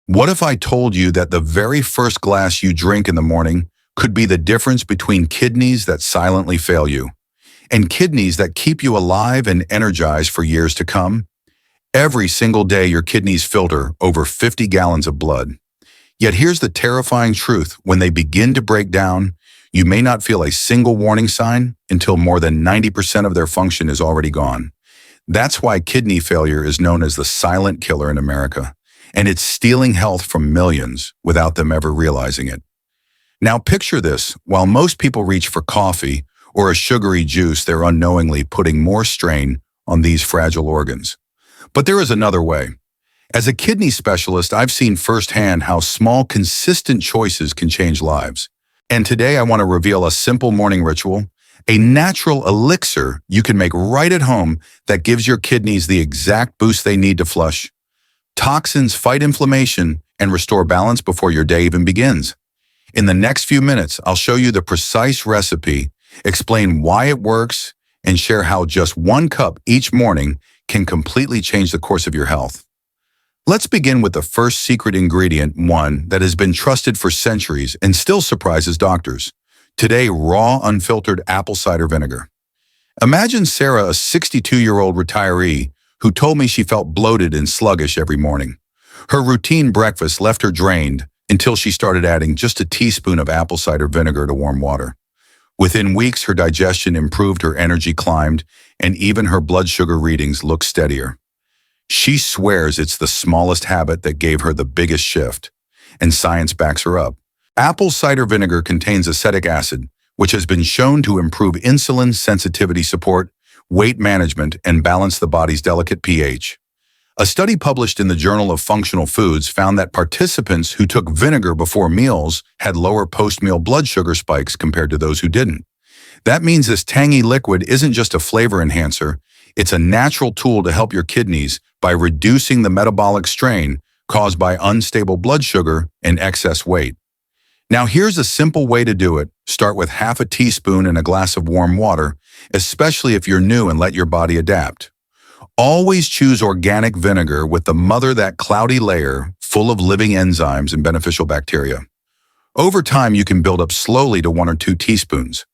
What if I told you that the very first glass you drink in the morning could be the difference between kidneys that silently fail you and kidneys that keep you alive and energized for years to come? Every single day, your kidneys filter over 50 gallons of blood. Yet here's the terrifying truth. When they begin to break down, you may not feel a single warning sign until more than 90% of their function is already gone. That's why kidney failure is known as the silent killer in America, and it's stealing health from millions without them ever realizing it. Now picture this: while most people reach for coffee or a sugary juice, they're unknowingly putting more strain on these fragile organs. But there is another way. As a kidney specialist, I've seen firsthand how small, consistent choices can change lives. And today I want to reveal a simple morning ritual, a natural elixir you can make right at home that gives your kidneys the exact boost they need to flush toxins, fight inflammation, and restore balance before your day even begins. In the next few minutes, I'll show you the precise recipe, explain why it works, and share how just 1 cup each morning can completely change the course of your health. Let's begin with the first secret ingredient, one that has been trusted for centuries and still surprises doctors. Today, raw, unfiltered apple cider vinegar. Imagine Sarah, a 62-year-old retiree, who told me she felt bloated and sluggish every morning. Her routine breakfast left her drained until she started adding just a teaspoon of apple cider vinegar to warm water. Within weeks, her digestion improved, her energy climbed, and even her blood sugar readings looked steadier. She swears it's the smallest habit that gave her the biggest shift, and science backs her up. Apple cider vinegar contains acetic acid, which has been shown to improve insulin sensitivity support, weight management, and balance the body's delicate pH. A study published in the Journal of Functional Foods found that participants who took vinegar before meals had lower post-meal blood sugar spikes compared to those who didn't. That means this tangy liquid isn't just a flavor enhancer, it's a natural tool to help your kidneys by reducing the metabolic strain caused by unstable blood sugar and excess weight. Now here's a simple way to do it. Start with half a teaspoon in a glass of warm water, especially if you're new, and let your body adapt. Always choose organic vinegar with the mother, that cloudy layer full of living enzymes and beneficial bacteria. Over time, you can build up slowly to 1 or 2 teaspoons.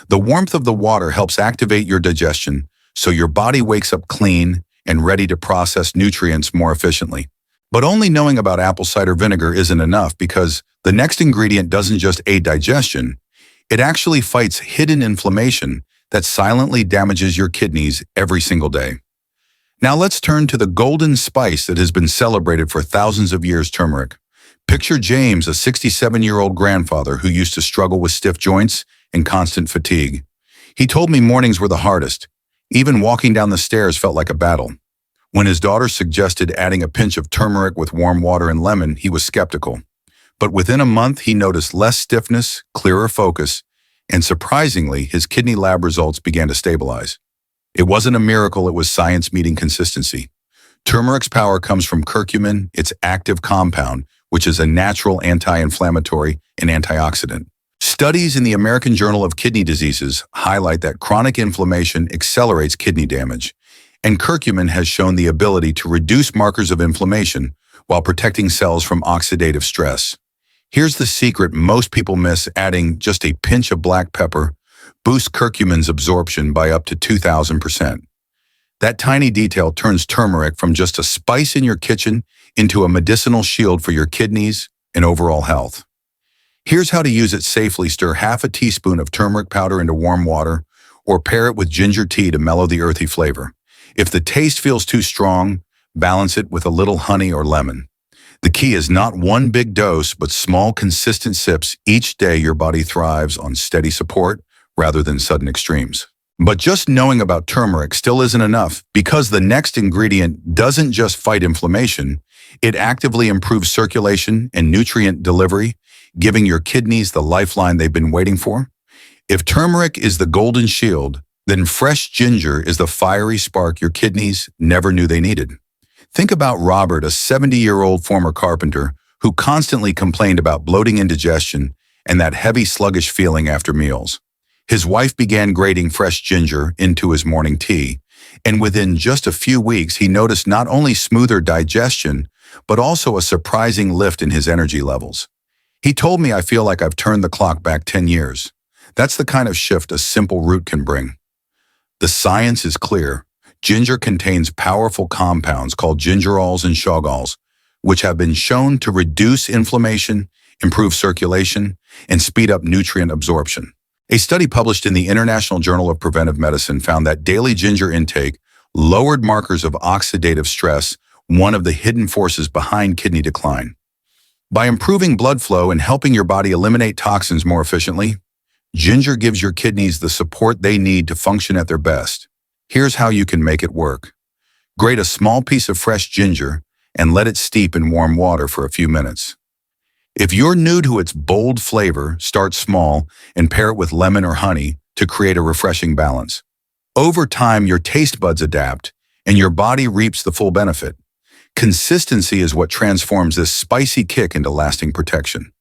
The warmth of the water helps activate your digestion, so your body wakes up clean and ready to process nutrients more efficiently. But only knowing about apple cider vinegar isn't enough, because the next ingredient doesn't just aid digestion, it actually fights hidden inflammation that silently damages your kidneys every single day. Now let's turn to the golden spice that has been celebrated for thousands of years: turmeric. Picture James, a 67-year-old grandfather who used to struggle with stiff joints and constant fatigue. He told me mornings were the hardest. Even walking down the stairs felt like a battle. When his daughter suggested adding a pinch of turmeric with warm water and lemon, he was skeptical. But within a month, he noticed less stiffness, clearer focus, and surprisingly, his kidney lab results began to stabilize. It wasn't a miracle, it was science meeting consistency. Turmeric's power comes from curcumin, its active compound, which is a natural anti-inflammatory and antioxidant. Studies in the American Journal of Kidney Diseases highlight that chronic inflammation accelerates kidney damage, and curcumin has shown the ability to reduce markers of inflammation while protecting cells from oxidative stress. Here's the secret most people miss: adding just a pinch of black pepper boosts curcumin's absorption by up to 2,000%. That tiny detail turns turmeric from just a spice in your kitchen into a medicinal shield for your kidneys and overall health. Here's how to use it safely. Stir half a teaspoon of turmeric powder into warm water, or pair it with ginger tea to mellow the earthy flavor. If the taste feels too strong, balance it with a little honey or lemon. The key is not one big dose, but small, consistent sips each day. Your body thrives on steady support rather than sudden extremes. But just knowing about turmeric still isn't enough, because the next ingredient doesn't just fight inflammation, it actively improves circulation and nutrient delivery, giving your kidneys the lifeline they've been waiting for. If turmeric is the golden shield, then fresh ginger is the fiery spark your kidneys never knew they needed. Think about Robert, a 70-year-old former carpenter who constantly complained about bloating, indigestion, and that heavy, sluggish feeling after meals. His wife began grating fresh ginger into his morning tea, and within just a few weeks, he noticed not only smoother digestion, but also a surprising lift in his energy levels. He told me I feel like I've turned the clock back 10 years. That's the kind of shift a simple root can bring. The science is clear. Ginger contains powerful compounds called gingerols and shogols, which have been shown to reduce inflammation, improve circulation, and speed up nutrient absorption. A study published in the International Journal of Preventive Medicine found that daily ginger intake lowered markers of oxidative stress, one of the hidden forces behind kidney decline. By improving blood flow and helping your body eliminate toxins more efficiently, ginger gives your kidneys the support they need to function at their best. Here's how you can make it work. Grate a small piece of fresh ginger and let it steep in warm water for a few minutes. If you're new to its bold flavor, start small and pair it with lemon or honey to create a refreshing balance. Over time, your taste buds adapt and your body reaps the full benefit. Consistency is what transforms this spicy kick into lasting protection.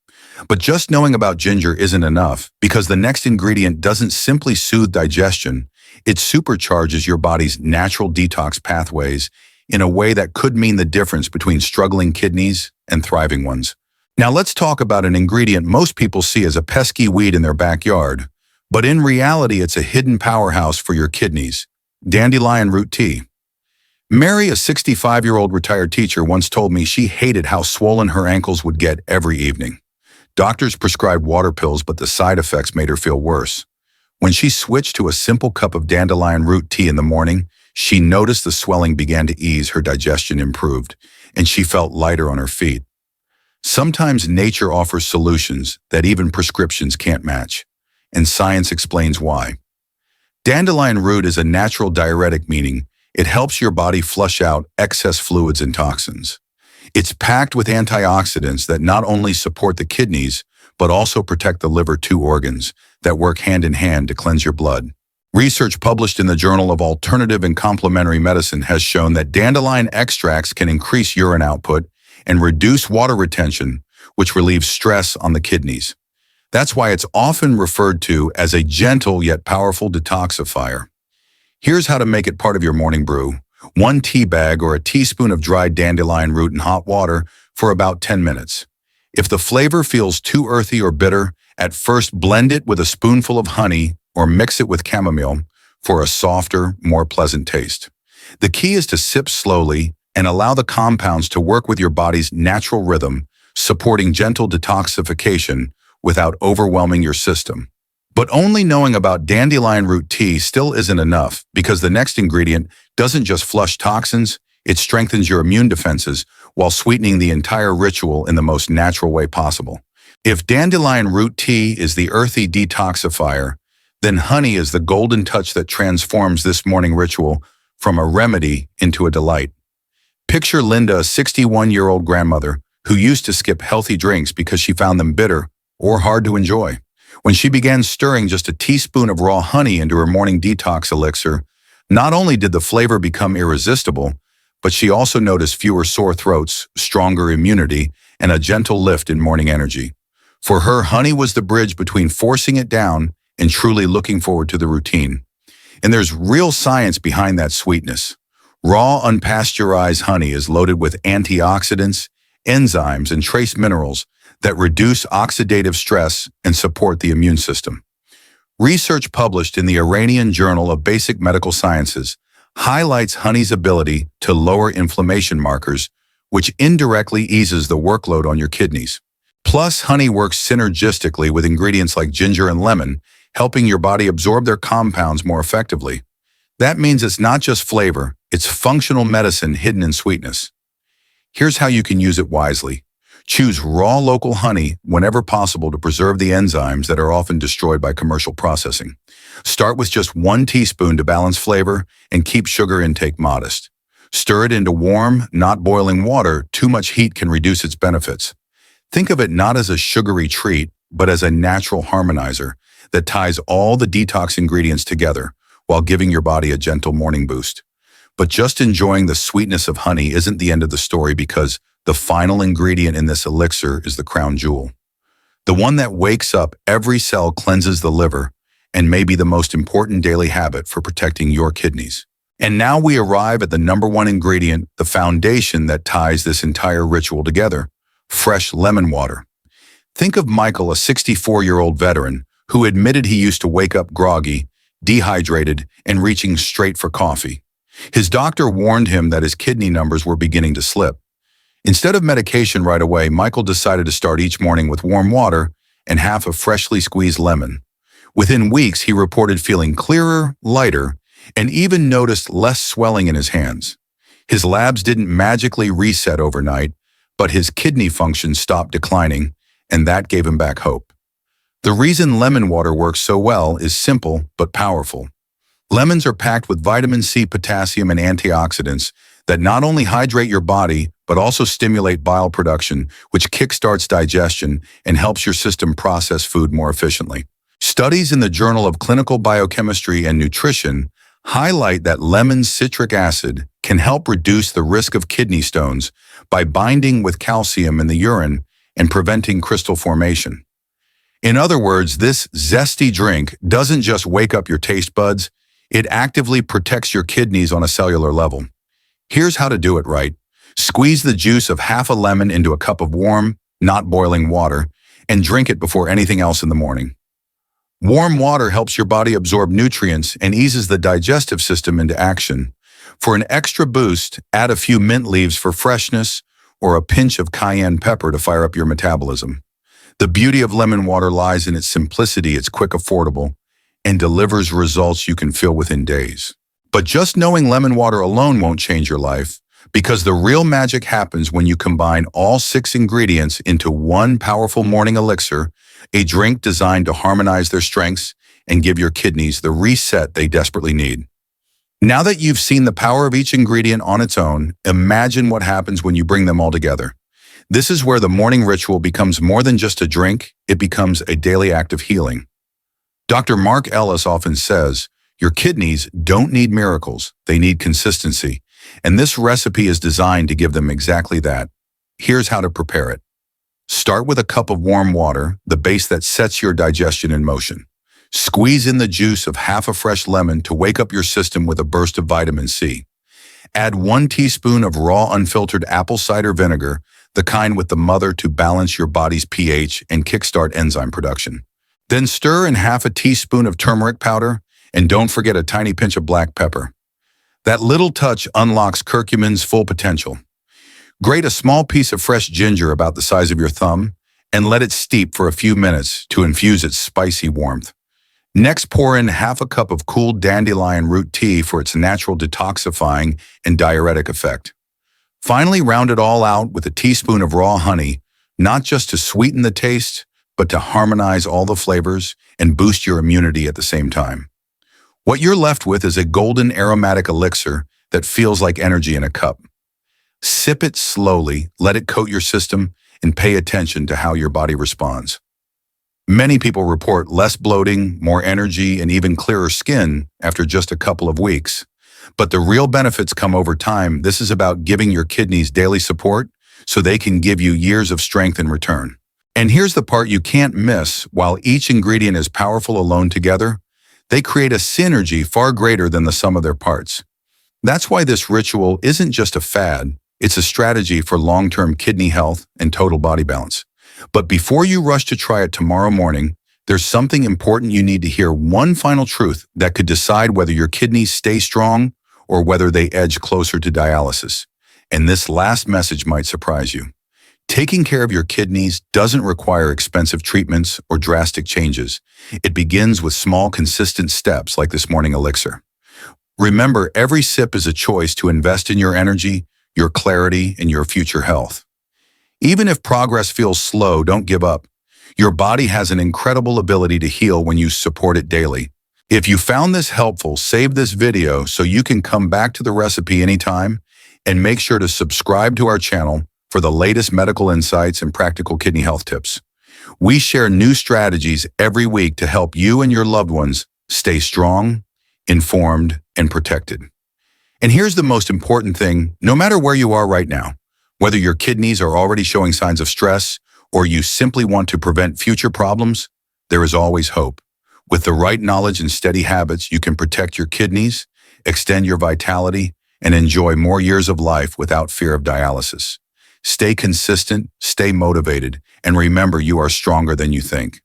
But just knowing about ginger isn't enough, because the next ingredient doesn't simply soothe digestion, it supercharges your body's natural detox pathways in a way that could mean the difference between struggling kidneys and thriving ones. Now let's talk about an ingredient most people see as a pesky weed in their backyard, but in reality it's a hidden powerhouse for your kidneys: dandelion root tea. Mary, a 65-year-old retired teacher, once told me she hated how swollen her ankles would get every evening. Doctors prescribed water pills, but the side effects made her feel worse. When she switched to a simple cup of dandelion root tea in the morning, she noticed the swelling began to ease, her digestion improved, and she felt lighter on her feet. Sometimes nature offers solutions that even prescriptions can't match, and science explains why. Dandelion root is a natural diuretic, meaning it helps your body flush out excess fluids and toxins. It's packed with antioxidants that not only support the kidneys, but also protect the liver, two organs that work hand in hand to cleanse your blood. Research published in the Journal of Alternative and Complementary Medicine has shown that dandelion extracts can increase urine output and reduce water retention, which relieves stress on the kidneys. That's why it's often referred to as a gentle yet powerful detoxifier. Here's how to make it part of your morning brew. 1 tea bag or a teaspoon of dried dandelion root in hot water for about 10 minutes. If the flavor feels too earthy or bitter, at first blend it with a spoonful of honey or mix it with chamomile for a softer, more pleasant taste. The key is to sip slowly and allow the compounds to work with your body's natural rhythm, supporting gentle detoxification without overwhelming your system. But only knowing about dandelion root tea still isn't enough, because the next ingredient doesn't just flush toxins, it strengthens your immune defenses while sweetening the entire ritual in the most natural way possible. If dandelion root tea is the earthy detoxifier, then honey is the golden touch that transforms this morning ritual from a remedy into a delight. Picture Linda, a 61-year-old grandmother who used to skip healthy drinks because she found them bitter or hard to enjoy. When she began stirring just a teaspoon of raw honey into her morning detox elixir, not only did the flavor become irresistible, but she also noticed fewer sore throats, stronger immunity, and a gentle lift in morning energy. For her, honey was the bridge between forcing it down and truly looking forward to the routine. And there's real science behind that sweetness. Raw, unpasteurized honey is loaded with antioxidants, enzymes, and trace minerals that reduce oxidative stress and support the immune system. Research published in the Iranian Journal of Basic Medical Sciences highlights honey's ability to lower inflammation markers, which indirectly eases the workload on your kidneys. Plus, honey works synergistically with ingredients like ginger and lemon, helping your body absorb their compounds more effectively. That means it's not just flavor, it's functional medicine hidden in sweetness. Here's how you can use it wisely. Choose raw local honey whenever possible to preserve the enzymes that are often destroyed by commercial processing. Start with just 1 teaspoon to balance flavor and keep sugar intake modest. Stir it into warm, not boiling water. Too much heat can reduce its benefits. Think of it not as a sugary treat, but as a natural harmonizer that ties all the detox ingredients together while giving your body a gentle morning boost. But just enjoying the sweetness of honey isn't the end of the story, because the final ingredient in this elixir is the crown jewel. The one that wakes up every cell, cleanses the liver, and may be the most important daily habit for protecting your kidneys. And now we arrive at the number one ingredient, the foundation that ties this entire ritual together: fresh lemon water. Think of Michael, a 64-year-old veteran who admitted he used to wake up groggy, dehydrated, and reaching straight for coffee. His doctor warned him that his kidney numbers were beginning to slip. Instead of medication right away, Michael decided to start each morning with warm water and half a freshly squeezed lemon. Within weeks, he reported feeling clearer, lighter, and even noticed less swelling in his hands. His labs didn't magically reset overnight, but his kidney function stopped declining, and that gave him back hope. The reason lemon water works so well is simple but powerful. Lemons are packed with vitamin C, potassium, and antioxidants that not only hydrate your body, but also stimulate bile production, which kickstarts digestion and helps your system process food more efficiently. Studies in the Journal of Clinical Biochemistry and Nutrition highlight that lemon citric acid can help reduce the risk of kidney stones by binding with calcium in the urine and preventing crystal formation. In other words, this zesty drink doesn't just wake up your taste buds, it actively protects your kidneys on a cellular level. Here's how to do it right. Squeeze the juice of half a lemon into a cup of warm, not boiling water, and drink it before anything else in the morning. Warm water helps your body absorb nutrients and eases the digestive system into action. For an extra boost, add a few mint leaves for freshness or a pinch of cayenne pepper to fire up your metabolism. The beauty of lemon water lies in its simplicity. It's quick, affordable, and delivers results you can feel within days. But just knowing lemon water alone won't change your life, because the real magic happens when you combine all 6 ingredients into one powerful morning elixir, a drink designed to harmonize their strengths and give your kidneys the reset they desperately need. Now that you've seen the power of each ingredient on its own, imagine what happens when you bring them all together. This is where the morning ritual becomes more than just a drink, it becomes a daily act of healing. Dr. Mark Ellis often says, your kidneys don't need miracles, they need consistency. And this recipe is designed to give them exactly that. Here's how to prepare it. Start with a cup of warm water, the base that sets your digestion in motion. Squeeze in the juice of half a fresh lemon to wake up your system with a burst of vitamin C. Add 1 teaspoon of raw unfiltered apple cider vinegar, the kind with the mother, to balance your body's pH and kickstart enzyme production. Then stir in half a teaspoon of turmeric powder, and don't forget a tiny pinch of black pepper. That little touch unlocks curcumin's full potential. Grate a small piece of fresh ginger about the size of your thumb and let it steep for a few minutes to infuse its spicy warmth. Next, pour in half a cup of cool dandelion root tea for its natural detoxifying and diuretic effect. Finally, round it all out with a teaspoon of raw honey, not just to sweeten the taste, but to harmonize all the flavors and boost your immunity at the same time. What you're left with is a golden aromatic elixir that feels like energy in a cup. Sip it slowly, let it coat your system, and pay attention to how your body responds. Many people report less bloating, more energy, and even clearer skin after just a couple of weeks. But the real benefits come over time. This is about giving your kidneys daily support so they can give you years of strength in return. And here's the part you can't miss. While each ingredient is powerful alone together, they create a synergy far greater than the sum of their parts. That's why this ritual isn't just a fad, it's a strategy for long-term kidney health and total body balance. But before you rush to try it tomorrow morning, there's something important you need to hear. One final truth that could decide whether your kidneys stay strong or whether they edge closer to dialysis. And this last message might surprise you. Taking care of your kidneys doesn't require expensive treatments or drastic changes. It begins with small, consistent steps like this morning elixir. Remember, every sip is a choice to invest in your energy, your clarity, and your future health. Even if progress feels slow, don't give up. Your body has an incredible ability to heal when you support it daily. If you found this helpful, save this video so you can come back to the recipe anytime, and make sure to subscribe to our channel for the latest medical insights and practical kidney health tips. We share new strategies every week to help you and your loved ones stay strong, informed, and protected. And here's the most important thing: no matter where you are right now, whether your kidneys are already showing signs of stress or you simply want to prevent future problems, there is always hope. With the right knowledge and steady habits, you can protect your kidneys, extend your vitality, and enjoy more years of life without fear of dialysis. Stay consistent, stay motivated, and remember you are stronger than you think.